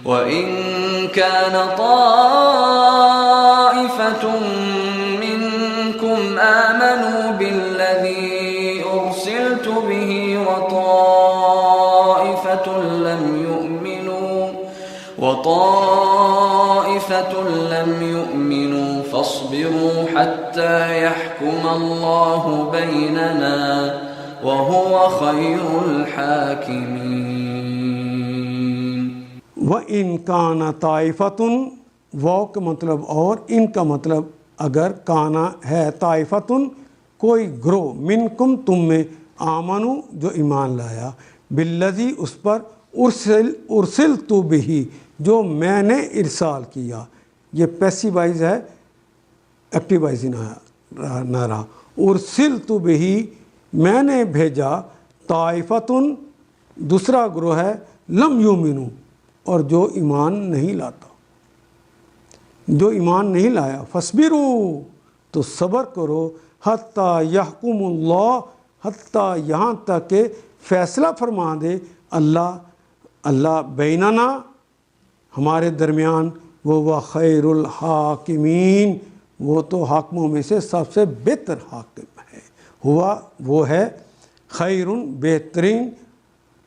وَإِن كَانَ طَائِفَةٌ مِّنكُمْ آمَنُوا بِالَّذِي أُرْسِلْتُ بِهِ وَطَائِفَةٌ لَّمْ يُؤْمِنُوا فَاصْبِرُوا حَتَّى يَحْكُمَ اللَّهُ بَيْنَنَا وَهُوَ خَيْرُ الْحَاكِمِينَ۔ وَإِن كَانَ طَائِفَةٌ، وہ کا مطلب اور، ان کا مطلب اگر، کانا ہے طائفتٌ کوئی گروہ، منکم تم میں، آمنو جو ایمان لایا، بالذی اس پر، ارسلت بہ جو میں نے ارسال کیا، یہ پیسیو وائز ہے، ایکٹیو وائز نہ رہا، ارسلت بہ میں نے بھیجا، طائفتٌ دوسرا گروہ ہے، لم یؤمنو اور جو ایمان نہیں لاتا، جو ایمان نہیں لایا، فاصبروا تو صبر کرو، حتیٰ یحکم اللہ حتیٰ یہاں تک کہ فیصلہ فرما دے اللہ بیننا ہمارے درمیان، وہ خیر الحاکمین وہ تو حاکموں میں سے سب سے بہتر حاکم ہے، وہ ہے خیر بہترین،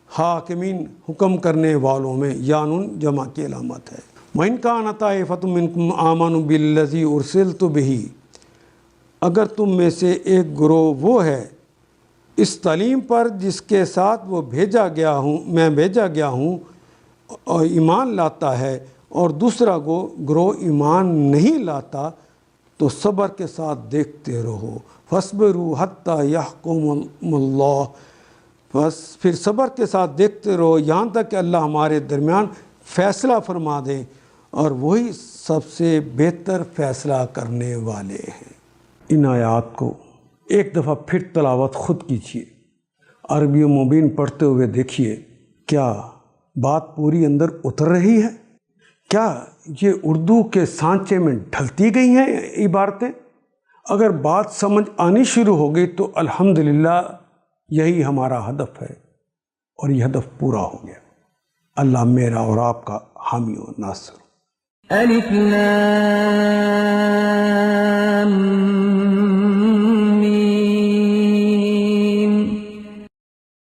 حاکمین حکم کرنے والوں میں، یانون جمع کی علامت ہے۔ وَإِن كَانَ طَائِفَةٌ مِّنكُمْ آمَنُوا بِالَّذِي أُرْسِلْتُ بِهِ، اگر تم میں سے ایک گروہ وہ ہے اس تعلیم پر جس کے ساتھ میں بھیجا گیا ہوں اور ایمان لاتا ہے، اور دوسرا گروہ ایمان نہیں لاتا، تو صبر کے ساتھ دیکھتے رہو، فاصبروا حتیٰ یحکم اللہ، بس پھر صبر کے ساتھ دیکھتے رہو یہاں تک کہ اللہ ہمارے درمیان فیصلہ فرما دے، اور وہی سب سے بہتر فیصلہ کرنے والے ہیں۔ ان آیات کو ایک دفعہ پھر تلاوت خود کیجیے، عربی مبین پڑھتے ہوئے دیکھیے، کیا بات پوری اندر اتر رہی ہے؟ کیا یہ اردو کے سانچے میں ڈھلتی گئی ہیں عبارتیں؟ اگر بات سمجھ آنی شروع ہو گئی تو الحمدللہ یہی ہمارا ہدف ہے، اور یہ ہدف پورا ہو گیا۔ اللہ میرا اور آپ کا حامی و ناصر۔ الف لام